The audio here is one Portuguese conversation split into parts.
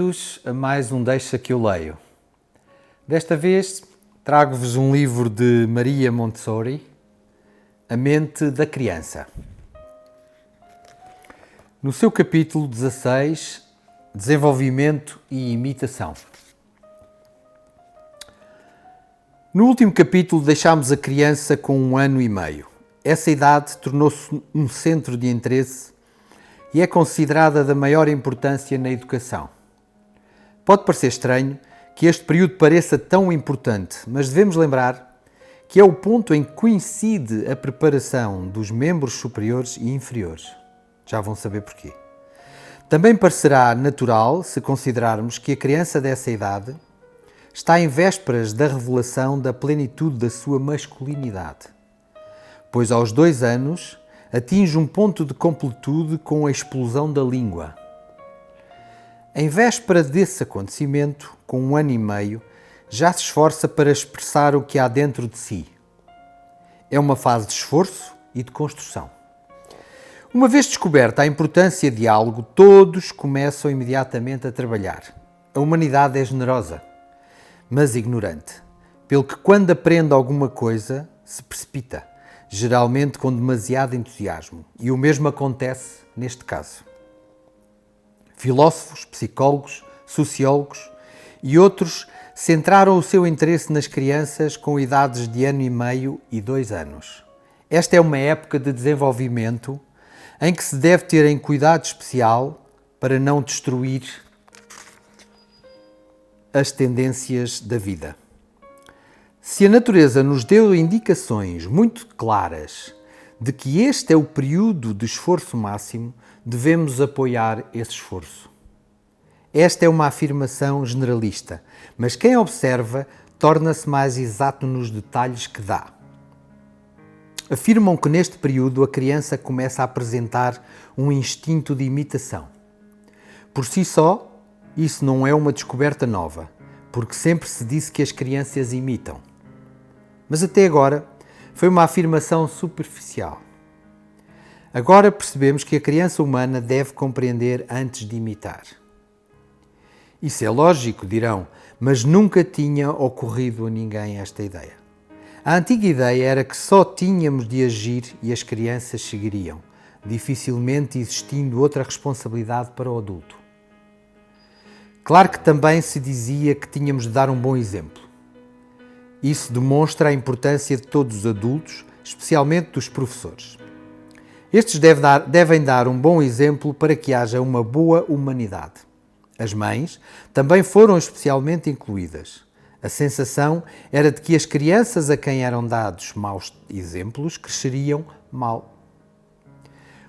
Bem-vindos a mais um Deixa que eu leio. Desta vez trago-vos um livro de Maria Montessori, A Mente da Criança. No seu capítulo 16, Desenvolvimento e Imitação. No último capítulo deixámos a criança com 1 ano e meio. Essa idade tornou-se um centro de interesse e é considerada da maior importância na educação. Pode parecer estranho que este período pareça tão importante, mas devemos lembrar que é o ponto em que coincide a preparação dos membros superiores e inferiores. Já vão saber porquê. Também parecerá natural se considerarmos que a criança dessa idade está em vésperas da revelação da plenitude da sua masculinidade, pois aos 2 anos atinge um ponto de completude com a explosão da língua. Em véspera desse acontecimento, com 1 ano e meio, já se esforça para expressar o que há dentro de si. É uma fase de esforço e de construção. Uma vez descoberta a importância de algo, todos começam imediatamente a trabalhar. A humanidade é generosa, mas ignorante, pelo que quando aprende alguma coisa, se precipita, geralmente com demasiado entusiasmo, e o mesmo acontece neste caso. Filósofos, psicólogos, sociólogos e outros centraram o seu interesse nas crianças com idades de 1 ano e meio e 2 anos. Esta é uma época de desenvolvimento em que se deve ter em cuidado especial para não destruir as tendências da vida. Se a natureza nos deu indicações muito claras de que este é o período de esforço máximo, devemos apoiar esse esforço. Esta é uma afirmação generalista, mas quem observa torna-se mais exato nos detalhes que dá. Afirmam que neste período a criança começa a apresentar um instinto de imitação. Por si só, isso não é uma descoberta nova, porque sempre se disse que as crianças imitam. Mas até agora foi uma afirmação superficial. Agora percebemos que a criança humana deve compreender antes de imitar. Isso é lógico, dirão, mas nunca tinha ocorrido a ninguém esta ideia. A antiga ideia era que só tínhamos de agir e as crianças seguiriam, dificilmente existindo outra responsabilidade para o adulto. Claro que também se dizia que tínhamos de dar um bom exemplo. Isso demonstra a importância de todos os adultos, especialmente dos professores. Estes devem dar um bom exemplo para que haja uma boa humanidade. As mães também foram especialmente incluídas. A sensação era de que as crianças a quem eram dados maus exemplos cresceriam mal.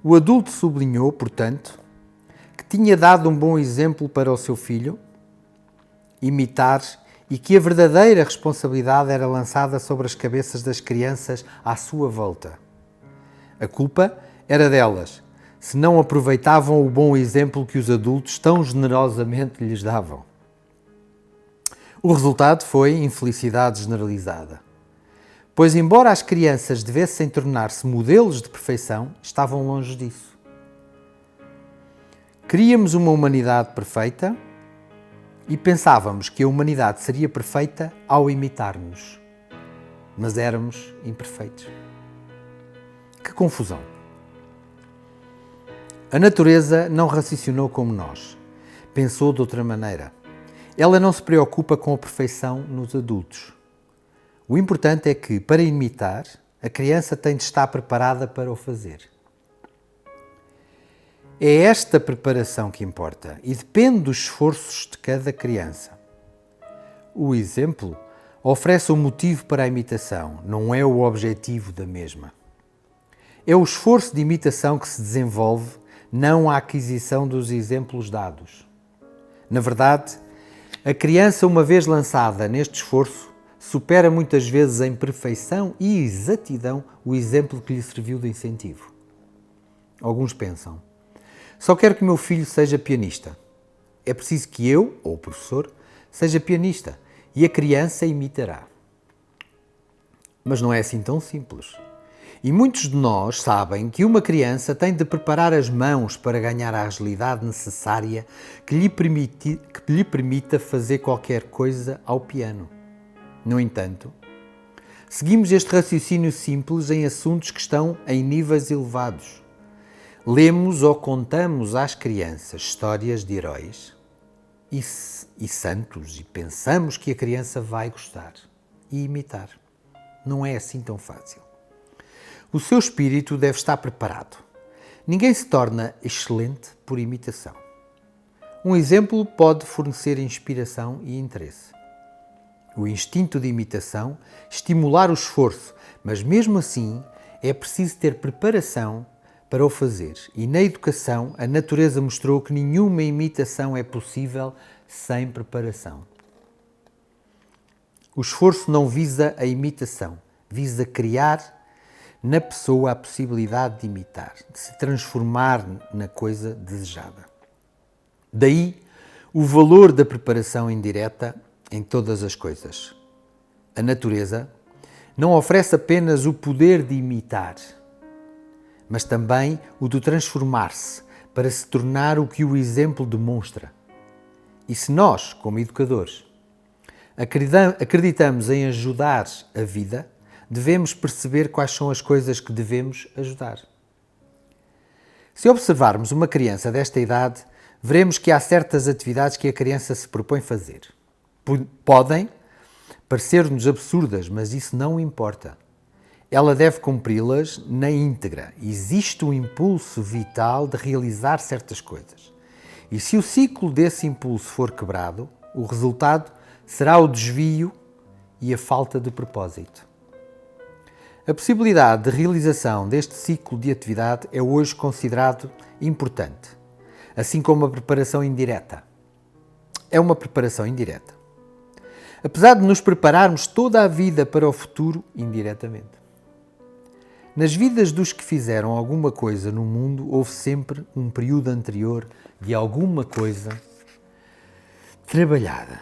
O adulto sublinhou, portanto, que tinha dado um bom exemplo para o seu filho imitar e que a verdadeira responsabilidade era lançada sobre as cabeças das crianças à sua volta. A culpa era delas, se não aproveitavam o bom exemplo que os adultos tão generosamente lhes davam. O resultado foi infelicidade generalizada, pois embora as crianças devessem tornar-se modelos de perfeição, estavam longe disso. Queríamos uma humanidade perfeita e pensávamos que a humanidade seria perfeita ao imitar-nos, mas éramos imperfeitos. Que confusão! A natureza não raciocinou como nós, pensou de outra maneira. Ela não se preocupa com a perfeição nos adultos. O importante é que, para imitar, a criança tem de estar preparada para o fazer. É esta preparação que importa e depende dos esforços de cada criança. O exemplo oferece um motivo para a imitação, não é o objetivo da mesma. É o esforço de imitação que se desenvolve, não a aquisição dos exemplos dados. Na verdade, a criança, uma vez lançada neste esforço, supera muitas vezes em perfeição e exatidão o exemplo que lhe serviu de incentivo. Alguns pensam: só quero que o meu filho seja pianista. É preciso que eu, ou o professor, seja pianista e a criança imitará. Mas não é assim tão simples. E muitos de nós sabem que uma criança tem de preparar as mãos para ganhar a agilidade necessária que lhe permita fazer qualquer coisa ao piano. No entanto, seguimos este raciocínio simples em assuntos que estão em níveis elevados. Lemos ou contamos às crianças histórias de heróis e santos e pensamos que a criança vai gostar e imitar. Não é assim tão fácil. O seu espírito deve estar preparado. Ninguém se torna excelente por imitação. Um exemplo pode fornecer inspiração e interesse. O instinto de imitação estimular o esforço, mas mesmo assim é preciso ter preparação para o fazer. E na educação, a natureza mostrou que nenhuma imitação é possível sem preparação. O esforço não visa a imitação, visa criar na pessoa a possibilidade de imitar, de se transformar na coisa desejada. Daí o valor da preparação indireta em todas as coisas. A natureza não oferece apenas o poder de imitar, mas também o de transformar-se para se tornar o que o exemplo demonstra. E se nós, como educadores, acreditamos em ajudar a vida, devemos perceber quais são as coisas que devemos ajudar. Se observarmos uma criança desta idade, veremos que há certas atividades que a criança se propõe fazer. Podem parecer-nos absurdas, mas isso não importa. Ela deve cumpri-las na íntegra. Existe um impulso vital de realizar certas coisas. E se o ciclo desse impulso for quebrado, o resultado será o desvio e a falta de propósito. A possibilidade de realização deste ciclo de atividade é hoje considerado importante, assim como a preparação indireta. É uma preparação indireta. Apesar de nos prepararmos toda a vida para o futuro, indiretamente. Nas vidas dos que fizeram alguma coisa no mundo, houve sempre um período anterior de alguma coisa trabalhada.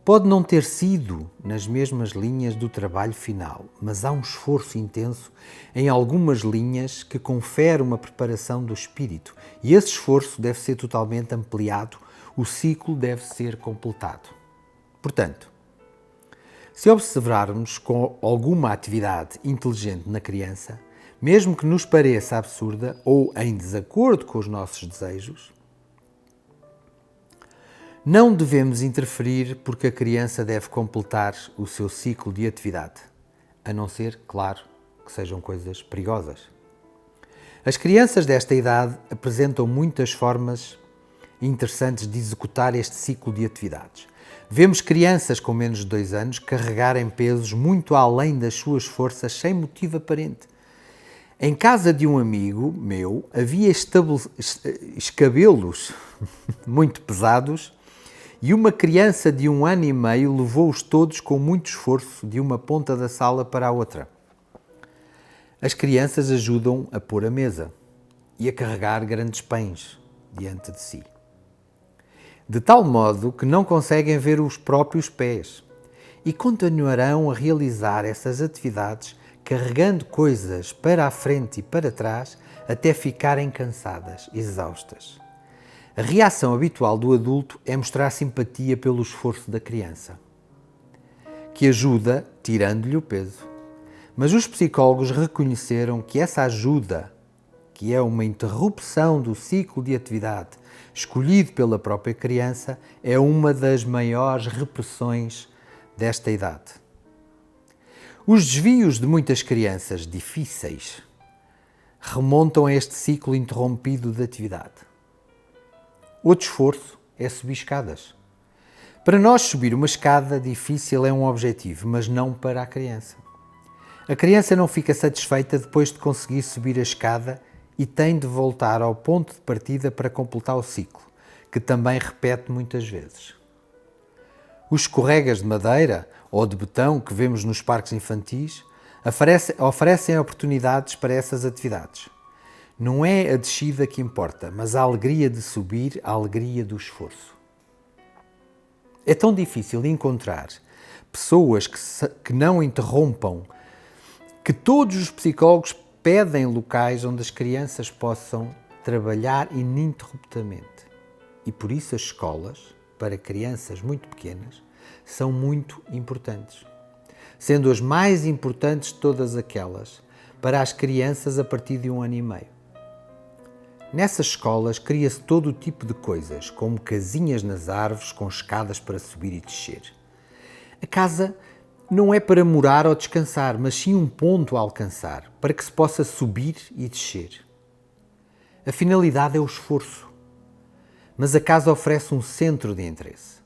Pode não ter sido nas mesmas linhas do trabalho final, mas há um esforço intenso em algumas linhas que confere uma preparação do espírito e esse esforço deve ser totalmente ampliado, o ciclo deve ser completado. Portanto, se observarmos com alguma atividade inteligente na criança, mesmo que nos pareça absurda ou em desacordo com os nossos desejos, não devemos interferir porque a criança deve completar o seu ciclo de atividade, a não ser, claro, que sejam coisas perigosas. As crianças desta idade apresentam muitas formas interessantes de executar este ciclo de atividades. Vemos crianças com menos de 2 anos carregarem pesos muito além das suas forças sem motivo aparente. Em casa de um amigo meu havia escabelos muito pesados e uma criança de 1 ano e meio levou-os todos com muito esforço de uma ponta da sala para a outra. As crianças ajudam a pôr a mesa e a carregar grandes pães diante de si. De tal modo que não conseguem ver os próprios pés e continuarão a realizar essas atividades carregando coisas para a frente e para trás até ficarem cansadas, exaustas. A reação habitual do adulto é mostrar simpatia pelo esforço da criança, que ajuda tirando-lhe o peso. Mas os psicólogos reconheceram que essa ajuda, que é uma interrupção do ciclo de atividade escolhido pela própria criança, é uma das maiores repressões desta idade. Os desvios de muitas crianças difíceis remontam a este ciclo interrompido de atividade. Outro esforço é subir escadas. Para nós, subir uma escada difícil é um objetivo, mas não para a criança. A criança não fica satisfeita depois de conseguir subir a escada e tem de voltar ao ponto de partida para completar o ciclo, que também repete muitas vezes. Os escorregas de madeira ou de betão que vemos nos parques infantis oferecem oportunidades para essas atividades. Não é a descida que importa, mas a alegria de subir, a alegria do esforço. É tão difícil encontrar pessoas que não interrompam, que todos os psicólogos pedem locais onde as crianças possam trabalhar ininterruptamente. E por isso as escolas, para crianças muito pequenas, são muito importantes. Sendo as mais importantes de todas aquelas para as crianças a partir de 1 ano e meio. Nessas escolas cria-se todo o tipo de coisas, como casinhas nas árvores com escadas para subir e descer. A casa não é para morar ou descansar, mas sim um ponto a alcançar, para que se possa subir e descer. A finalidade é o esforço, mas a casa oferece um centro de interesse.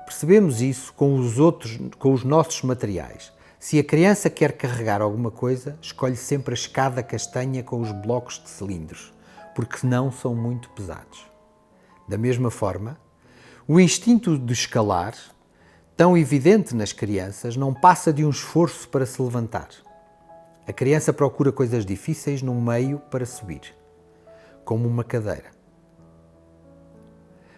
Percebemos isso com os nossos materiais. Se a criança quer carregar alguma coisa, escolhe sempre a escada castanha com os blocos de cilindros, porque não são muito pesados. Da mesma forma, o instinto de escalar, tão evidente nas crianças, não passa de um esforço para se levantar. A criança procura coisas difíceis num meio para subir, como uma cadeira.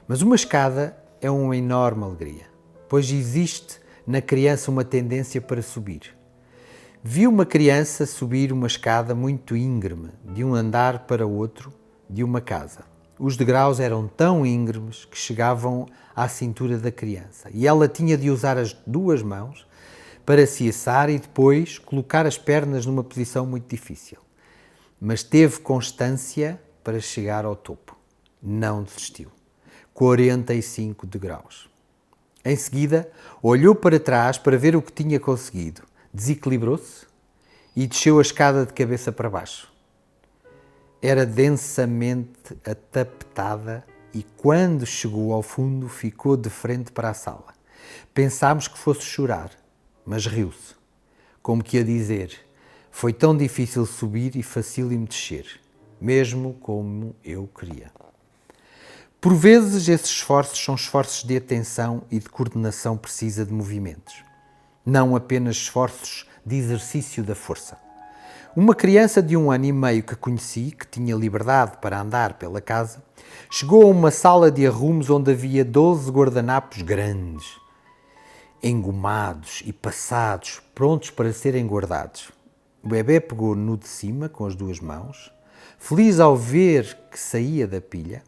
Mas uma escada é uma enorme alegria, pois existe na criança uma tendência para subir. Vi uma criança subir uma escada muito íngreme, de um andar para outro de uma casa. Os degraus eram tão íngremes que chegavam à cintura da criança e ela tinha de usar as 2 mãos para se içar e depois colocar as pernas numa posição muito difícil. Mas teve constância para chegar ao topo. Não desistiu. 45 degraus. Em seguida, olhou para trás para ver o que tinha conseguido. Desequilibrou-se e desceu a escada de cabeça para baixo. Era densamente atapetada e quando chegou ao fundo ficou de frente para a sala. Pensámos que fosse chorar, mas riu-se, como que a dizer: foi tão difícil subir e facílimo descer, mesmo como eu queria. Por vezes esses esforços são esforços de atenção e de coordenação precisa de movimentos, não apenas esforços de exercício da força. Uma criança de 1 ano e meio que conheci, que tinha liberdade para andar pela casa, chegou a uma sala de arrumos onde havia 12 guardanapos grandes, engomados e passados, prontos para serem guardados. O bebê pegou no de cima com as 2 mãos, feliz ao ver que saía da pilha,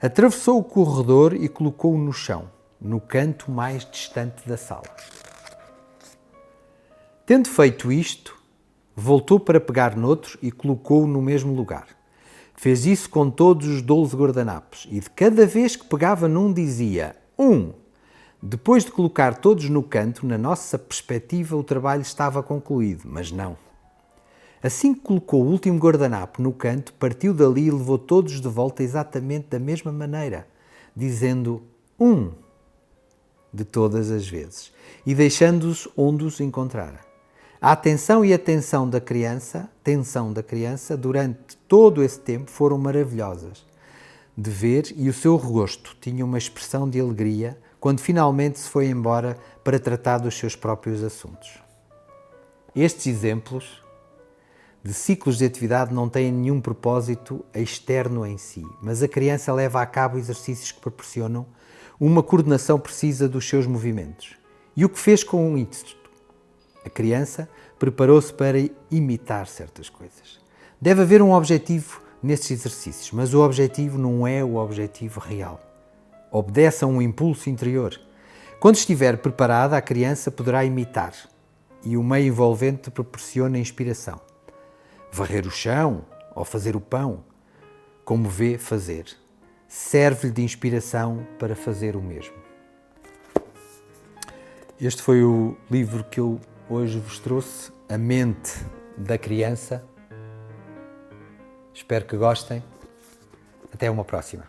atravessou o corredor e colocou-o no chão, no canto mais distante da sala. Tendo feito isto, voltou para pegar noutro e colocou-o no mesmo lugar. Fez isso com todos os 12 guardanapos e de cada vez que pegava num dizia 1. Depois de colocar todos no canto, na nossa perspectiva o trabalho estava concluído, mas não. Assim que colocou o último guardanapo no canto, partiu dali e levou todos de volta exatamente da mesma maneira, dizendo 1 de todas as vezes e deixando-os onde os encontrara. A tensão da criança durante todo esse tempo foram maravilhosas de ver e o seu rosto tinha uma expressão de alegria quando finalmente se foi embora para tratar dos seus próprios assuntos. Estes exemplos de ciclos de atividade não têm nenhum propósito externo em si, mas a criança leva a cabo exercícios que proporcionam uma coordenação precisa dos seus movimentos. E o que fez com isto? A criança preparou-se para imitar certas coisas. Deve haver um objetivo nestes exercícios, mas o objetivo não é o objetivo real. Obedece a um impulso interior. Quando estiver preparada, a criança poderá imitar e o meio envolvente proporciona inspiração. Varrer o chão ou fazer o pão, como vê fazer, serve-lhe de inspiração para fazer o mesmo. Este foi o livro que eu hoje vos trouxe, A Mente da Criança. Espero que gostem. Até uma próxima.